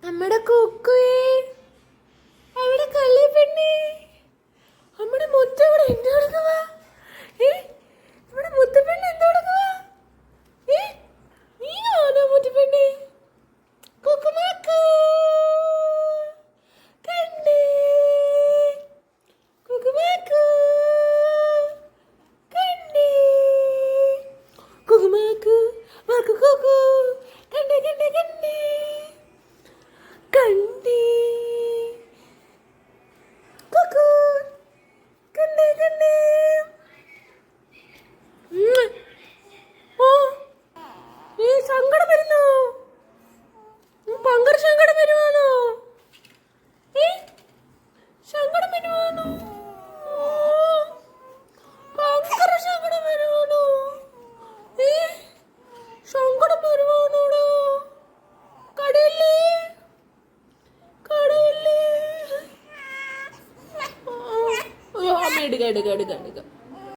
നമ്മുടെ കുക്കുവേ, അവിടെ കള്ളി പെണ്ണേ, നമ്മുടെ മുത്ത ഇവിടെ എന്ത് കൊടുക്കുക? ഇവിടെ മുത്തപ്പെണ്ണ് എന്ത് കൊടുക്കുക? നീ ആണോ മുത്തപ്പെണ്ണേ? കുക്കുമാക്കു കണ്ടേ, കുക്കുമാക്കു കണ്ടേ, കുക്കുമാക്കു മാക്കു കുക്കു കണ്ടേ കണ്ടേ കണ്ടേ കണ്ടേ കുക്കു കണ്ടേ കണ്ടേ. ഓ ഈ സങ്കടം വരുന്നോ? ഭയങ്കര സങ്കടം വരുവാണോ? സങ്കടം വരുവാണോ? ഭയങ്കര സങ്കടം വരുവാണോ? സങ്കടം വരുവാണോടോ? കടയില്ലേ കടയില്ലേ? അയ്യോ അമ്മ എടുക്ക എടുക്ക എടുക്ക എടുക്ക.